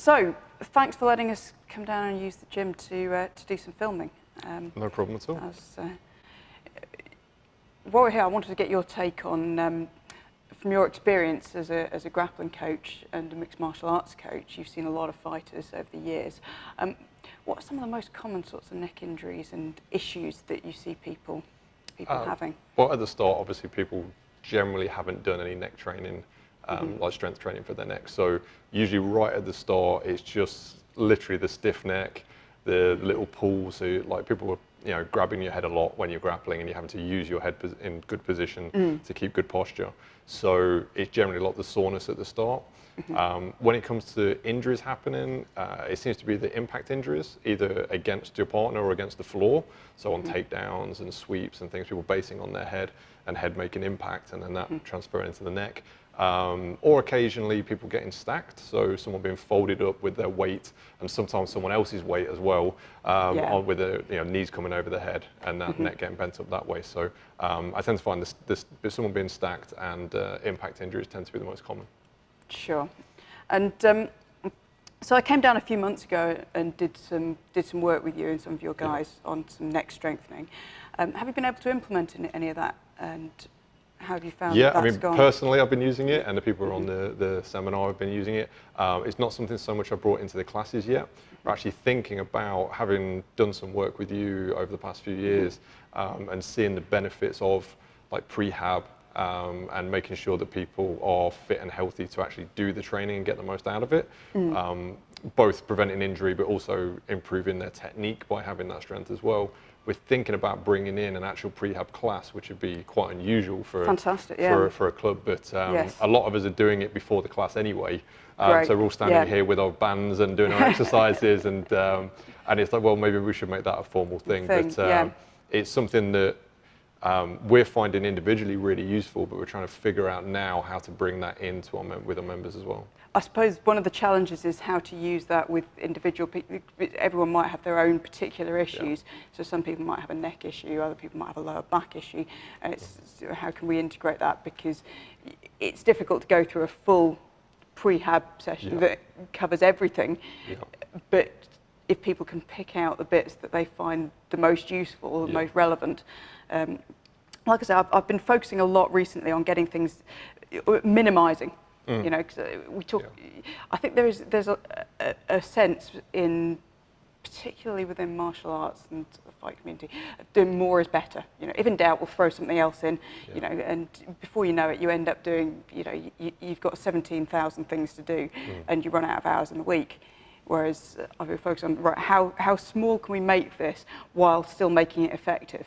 So, thanks for letting us come down and use the gym to do some filming. No problem at all. While we're here, I wanted to get your take on, from your experience as a grappling coach and a mixed martial arts coach, you've seen a lot of fighters over the years. What are some of the most common sorts of neck injuries and issues that you see people having? Well, at the start, obviously, people generally haven't done any neck training, like strength training for their neck. So usually right at the start, it's just literally the stiff neck, the little pulls. So like people are, grabbing your head a lot when you're grappling, and you're having to use your head in good position to keep good posture. So it's generally a lot of the soreness at the start. When it comes to injuries happening, it seems to be the impact injuries, either against your partner or against the floor. So on takedowns and sweeps and things, people basing on their head and head making impact, and then that transferring into the neck. Or occasionally people getting stacked, so someone being folded up with their weight, and sometimes someone else's weight as well, on with the knees coming over the head, and that neck getting bent up that way. So I tend to find this someone being stacked and impact injuries tend to be the most common. Sure. And so I came down a few months ago and did some work with you and some of your guys on some neck strengthening. Have you been able to implement any of that, and how have you found that's gone? Personally, I've been using it, and the people who are on the seminar have been using it. It's not something so much I've brought into the classes yet. We're actually thinking about, having done some work with you over the past few years, and seeing the benefits of like prehab, and making sure that people are fit and healthy to actually do the training and get the most out of it. Both preventing injury, but also improving their technique by having that strength as well. We're thinking about bringing in an actual prehab class, which would be quite unusual for a club, but a lot of us are doing it before the class anyway. So we're all standing here with our bands and doing our exercises, and it's like, well, maybe we should make that a formal thing. But it's something that we're finding individually really useful, but we're trying to figure out now how to bring that into with our members as well. I suppose one of the challenges is how to use that with individual people. Everyone might have their own particular issues. So some people might have a neck issue, other people might have a lower back issue. And it's how can we integrate that? Because it's difficult to go through a full prehab session that covers everything. But if people can pick out the bits that they find the most useful, the most relevant. Like I said, I've been focusing a lot recently on getting things, minimising. Because we talk. I think there's a sense in, particularly within martial arts and the fight community, of doing more is better. If in doubt, we'll throw something else in. And before you know it, you end up doing. You've got 17,000 things to do, and you run out of hours in the week. Whereas I've been focused on how small can we make this while still making it effective.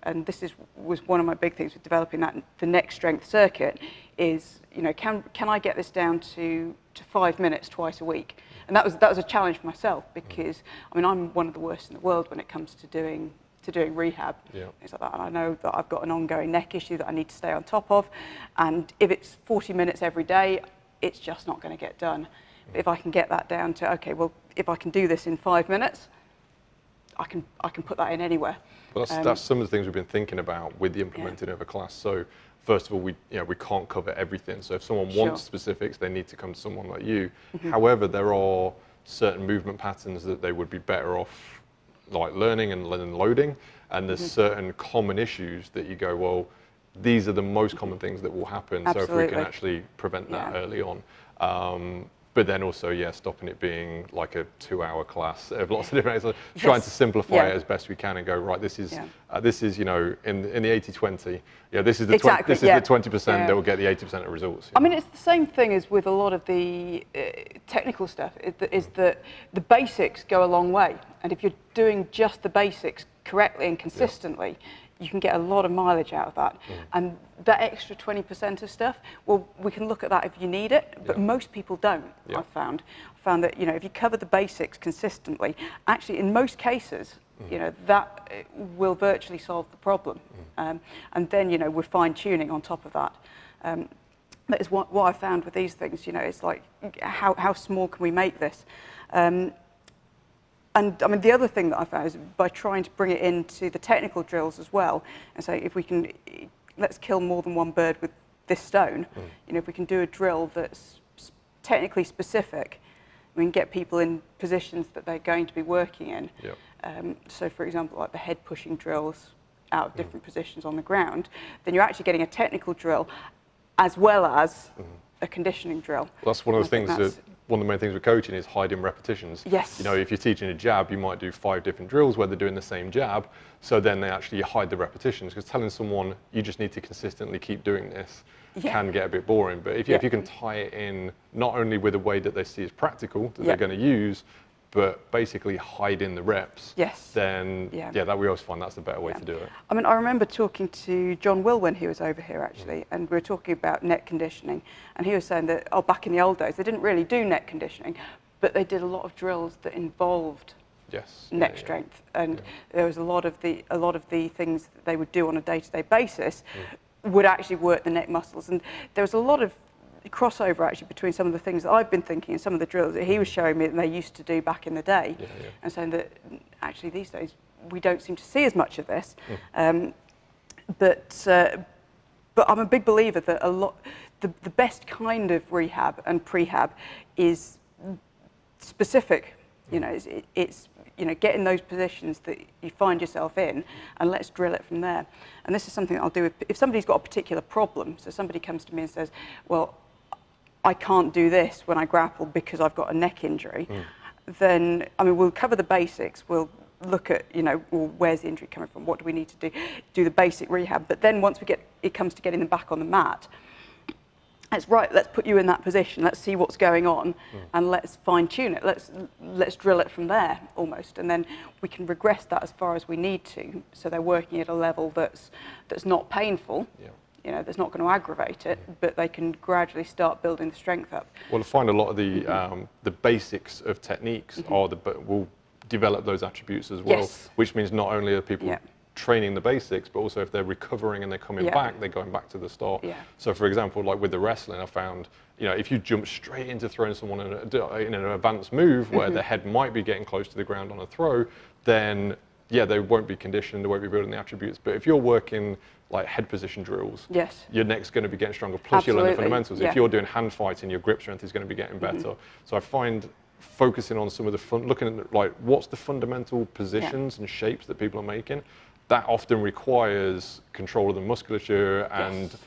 And this was one of my big things with developing the neck strength circuit is, can I get this down to 5 minutes twice a week? And that was a challenge for myself, because I'm one of the worst in the world when it comes to doing rehab, things like that. And I know that I've got an ongoing neck issue that I need to stay on top of, and if it's 40 minutes every day, it's just not going to get done. But if I can get that down to, okay, well, if I can do this in 5 minutes, I can put that in anywhere. Well, that's some of the things we've been thinking about with the implementing of a class. So first of all, we can't cover everything. So if someone wants specifics, they need to come to someone like you. However, there are certain movement patterns that they would be better off like learning and loading. And there's certain common issues that you go, well, these are the most common things that will happen. So if we can actually prevent that early on. But then also, stopping it being like a 2-hour class of lots of different things, trying to simplify it as best we can and go, right, this is in the 80-20, this is the 20% that will get the 80% of results. It's the same thing as with a lot of the technical stuff, is that the basics go a long way. And if you're doing just the basics correctly and consistently, you can get a lot of mileage out of that. And that extra 20% of stuff, well, we can look at that if you need it, but most people don't, I've found. That, if you cover the basics consistently, actually in most cases, that will virtually solve the problem. And then, we're fine tuning on top of that. That is what I found with these things, it's like, how small can we make this? And the other thing that I found is by trying to bring it into the technical drills as well, and say if we can, let's kill more than one bird with this stone. If we can do a drill that's technically specific, We can get people in positions that they're going to be working in. Yep. So for example, like the head pushing drills out of different positions on the ground, then you're actually getting a technical drill as well as a conditioning drill. Well, that's one of the things that, one of the main things with coaching is hiding repetitions. Yes. You know, if you're teaching a jab, you might do 5 different drills where they're doing the same jab, so then they actually hide the repetitions, because telling someone you just need to consistently keep doing this can get a bit boring. But if you can tie it in not only with a way that they see as practical, that they're going to use, but basically hide in the reps, then that we always find that's the better way to do it. I mean, I remember talking to John Will when he was over here actually, and we were talking about neck conditioning, and he was saying that, oh, back in the old days, they didn't really do neck conditioning, but they did a lot of drills that involved neck strength, and there was a lot of the things that they would do on a day-to-day basis would actually work the neck muscles, and there was a lot of crossover actually between some of the things that I've been thinking and some of the drills that he was showing me that they used to do back in the day, and saying that actually these days we don't seem to see as much of this. But I'm a big believer that the best kind of rehab and prehab is specific. You know, it's you know, get in those positions that you find yourself in, and let's drill it from there. And this is something that I'll do if somebody's got a particular problem. So somebody comes to me and says, well, I can't do this when I grapple because I've got a neck injury. Then, I mean, we'll cover the basics. We'll look at, you know, well, where's the injury coming from? What do we need to do the basic rehab. But then once it comes to getting them back on the mat, it's right, let's put you in that position. Let's see what's going on, and let's fine tune it. Let's drill it from there almost, and then we can regress that as far as we need to. So they're working at a level that's not painful. You know, that's not going to aggravate it, but they can gradually start building the strength up. Well, I find a lot of the basics of techniques will develop those attributes as well, which means not only are people training the basics, but also if they're recovering and they're coming back, they're going back to the start. So for example, like with the wrestling, I found, you know, if you jump straight into throwing someone in an advanced move where the head might be getting close to the ground on a throw, then they won't be conditioned, they won't be building the attributes. But if you're working like head position drills, your neck's going to be getting stronger, plus you learn the fundamentals. If you're doing hand fighting, your grip strength is going to be getting better. So I find focusing on some of the looking at like what's the fundamental positions and shapes that people are making, that often requires control of the musculature and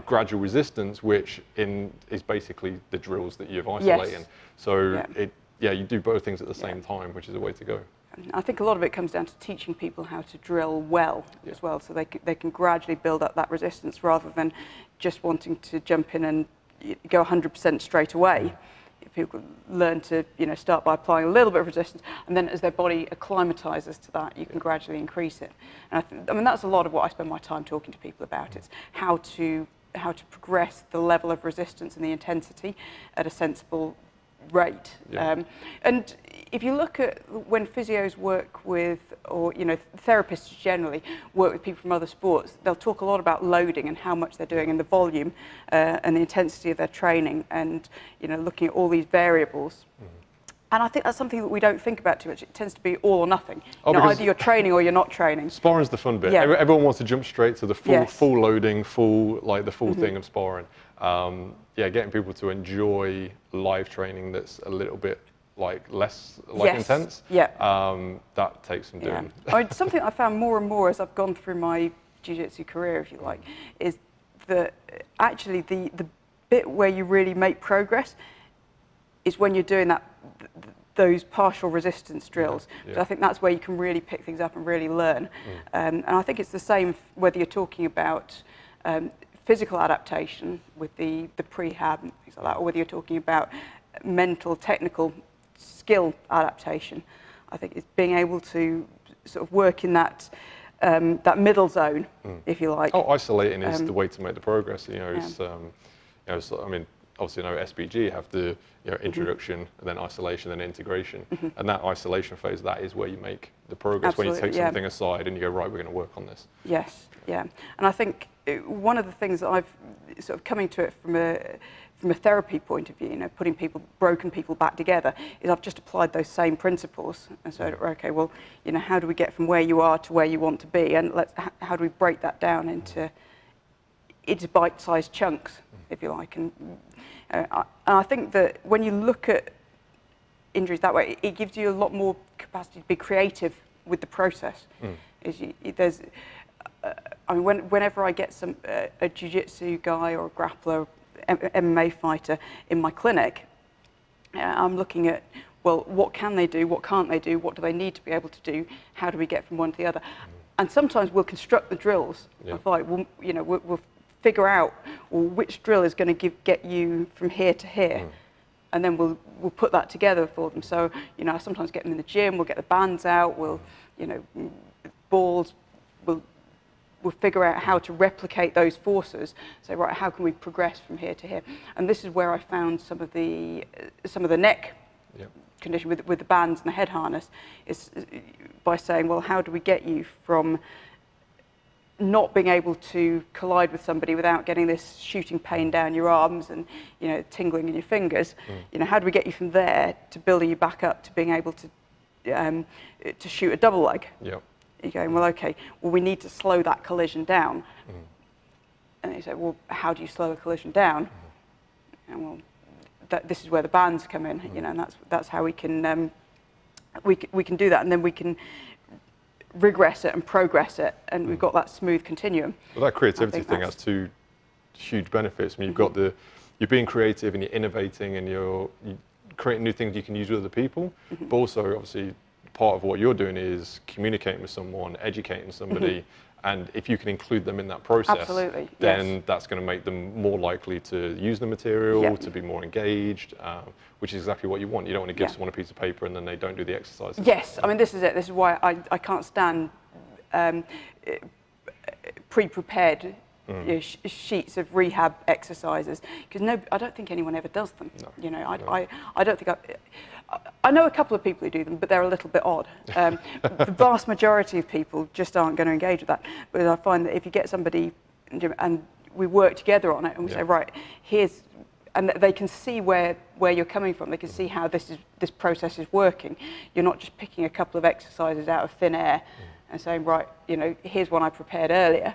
gradual resistance, which is basically the drills that you're isolating. So you do both things at the same time, which is a way to go. I think a lot of it comes down to teaching people how to drill well as well, so they can gradually build up that resistance rather than just wanting to jump in and go 100% straight away. If people learn to, you know, start by applying a little bit of resistance, and then as their body acclimatizes to that, you can gradually increase it. And I mean that's a lot of what I spend my time talking to people about. It's how to progress the level of resistance and the intensity at a sensible rate. And if you look at when physios work with, or you know, therapists generally work with people from other sports, they'll talk a lot about loading and how much they're doing and the volume and the intensity of their training, and you know, looking at all these variables. And I think that's something that we don't think about too much. It tends to be all or nothing. You know, either you're training or you're not training. Sparring's the fun bit. Everyone wants to jump straight to the full loading, the full thing of sparring. Getting people to enjoy live training that's a little bit less intense. That takes some doing. I mean, something I found more and more as I've gone through my jiu-jitsu career, if you like, is that actually the bit where you really make progress is when you're doing those partial resistance drills. So I think that's where you can really pick things up and really learn. And I think it's the same whether you're talking about physical adaptation with the prehab and things like that, or whether you're talking about mental, technical skill adaptation. I think it's being able to sort of work in that middle zone, if you like. Oh, isolating is the way to make the progress. You know, it's, I mean, obviously, you know, SBG have the introduction, and then isolation, then integration, and that isolation phase, that is where you make the progress. When you take something aside and you go, right, we're going to work on this. And I think one of the things that I've sort of coming to it from a therapy point of view, you know, putting broken people back together, is I've just applied those same principles and said, okay, well, you know, how do we get from where you are to where you want to be, and how do we break that down into bite-sized chunks, if you like. And I think that when you look at injuries that way. It gives you a lot more capacity to be creative with the process. I mean, whenever I get a jiu-jitsu guy or a grappler, MMA fighter in my clinic, I'm looking at, well, what can they do? What can't they do? What do they need to be able to do? How do we get from one to the other? And sometimes we'll construct the drills. We'll figure out, well, which drill is going to get you from here to here. And then we'll put that together for them. So, I sometimes get them in the gym, we'll get the bands out, balls, we'll figure out how to replicate those forces. So, right, how can we progress from here to here? And this is where I found some of the neck condition with the bands and the head harness, is by saying, well, how do we get you from not being able to collide with somebody without getting this shooting pain down your arms and tingling in your fingers? How do we get you from there to building you back up to being able to shoot a double leg? You're going, well, okay, well, we need to slow that collision down. And they say, well, how do you slow a collision down? And well, this is where the bands come in, and that's how we can do that, and then we can regress it and progress it, and we've got that smooth continuum. Well, that creativity thing has two huge benefits. I mean, you're being creative and you're innovating and you're creating new things you can use with other people, but also obviously part of what you're doing is communicating with someone, educating somebody, and if you can include them in that process, then that's going to make them more likely to use the material, to be more engaged, which is exactly what you want. You don't want to give someone a piece of paper and then they don't do the exercises. Yes, I mean, this is it. This is why I can't stand pre-prepared sheets of rehab exercises, because I don't think anyone ever does them. I don't think I know a couple of people who do them, but they're a little bit odd. The vast majority of people just aren't going to engage with that. But I find that if you get somebody and we work together on it, and we say, right, and they can see where you're coming from. They can see how this process is working. You're not just picking a couple of exercises out of thin air and saying, right, here's one I prepared earlier.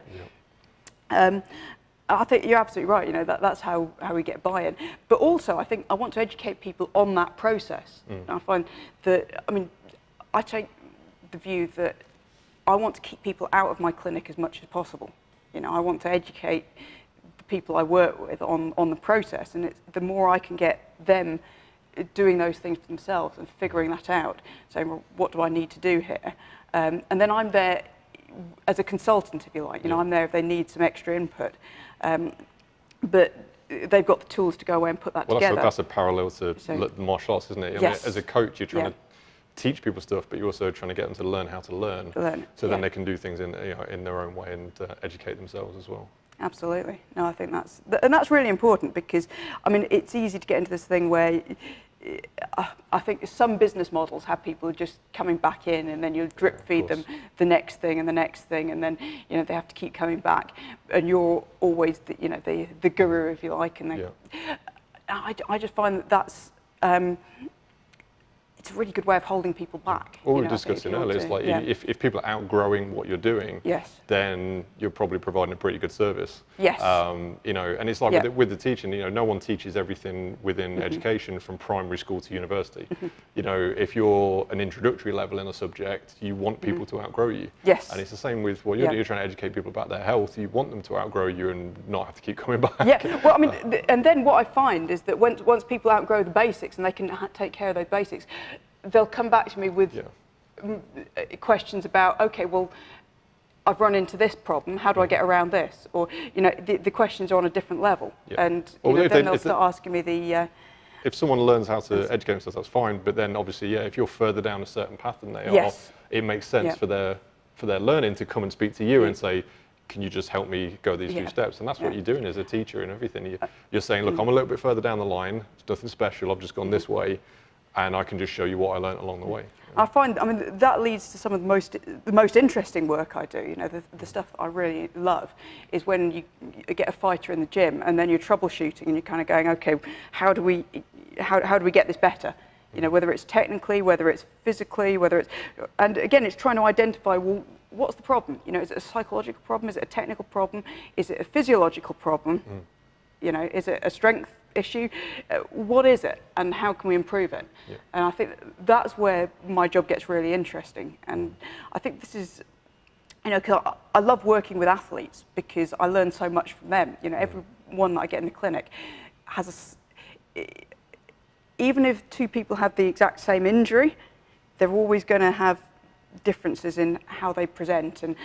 I think you're absolutely right. That's how we get buy-in. But also, I think I want to educate people on that process. I find that, I take the view that I want to keep people out of my clinic as much as possible. I want to educate the people I work with on the process, and the more I can get them doing those things for themselves and figuring that out, saying, well, what do I need to do here? And then I'm there as a consultant, if you like. I'm there if they need some extra input. But they've got the tools to go away and put that together. That's a parallel to the martial arts, isn't it? As a coach, you're trying to teach people stuff, but you're also trying to get them to learn how to learn. So then they can do things in their own way and educate themselves as well. Absolutely. No, I think that's really important, because it's easy to get into this thing where I think some business models have people just coming back in, and then you drip feed them the next thing and the next thing, and then they have to keep coming back, and you're always the guru, if you like. And I just find that's it's a really good way of holding people back. What we were discussing earlier is like if people are outgrowing what you're doing, then you're probably providing a pretty good service. And it's like with the teaching, no one teaches everything within education from primary school to university. If you're an introductory level in a subject, you want people to outgrow you. And it's the same with what you're doing. You're trying to educate people about their health. You want them to outgrow you and not have to keep coming back. Well, and then what I find is that once people outgrow the basics and they can take care of those basics, they'll come back to me with questions about, okay, well, I've run into this problem, how do I get around this? Or, the questions are on a different level. And then they'll start asking me the... if someone learns how to educate themselves, that's fine. But then obviously, if you're further down a certain path than they are, it makes sense for their learning to come and speak to you and say, can you just help me go these few steps? And that's what you're doing as a teacher and everything. You're saying, look, I'm a little bit further down the line. It's nothing special. I've just gone this way. And I can just show you what I learned along the way. I find, that leads to some of the most interesting work I do. The stuff I really love is when you get a fighter in the gym and then you're troubleshooting and you're kind of going, okay, how do we get this better? Whether it's technically, whether it's physically, and again, it's trying to identify, well, what's the problem? Is it a psychological problem? Is it a technical problem? Is it a physiological problem? You know, is it a strength issue? What is it, and how can we improve it? Yeah. And I think that's where my job gets really interesting. And I think this is, you know, 'cause I love working with athletes because I learn so much from them. You know, everyone that I get in the clinic has even if two people have the exact same injury, they're always going to have differences in how they present and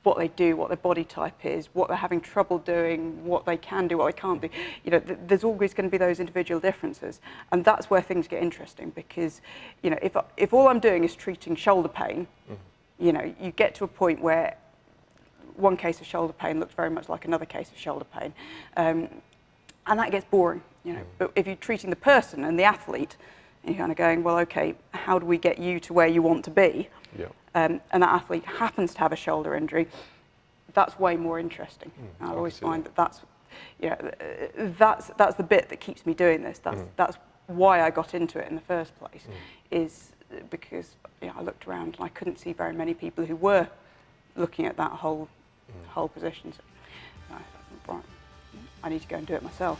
what they do, what their body type is, what they're having trouble doing, what they can do, what they can't do. You know, there's always going to be those individual differences, and that's where things get interesting because, you know, if all I'm doing is treating shoulder pain, you know, you get to a point where one case of shoulder pain looks very much like another case of shoulder pain, and that gets boring, you know. But if you're treating the person and the athlete, and you're kind of going, well, okay, how do we get you to where you want to be? Yeah. And that athlete happens to have a shoulder injury, that's way more interesting. I always find that that's, you know, that's the bit that keeps me doing this. That's why I got into it in the first place, is because, you know, I looked around and I couldn't see very many people who were looking at that whole position. So I thought, right, I need to go and do it myself.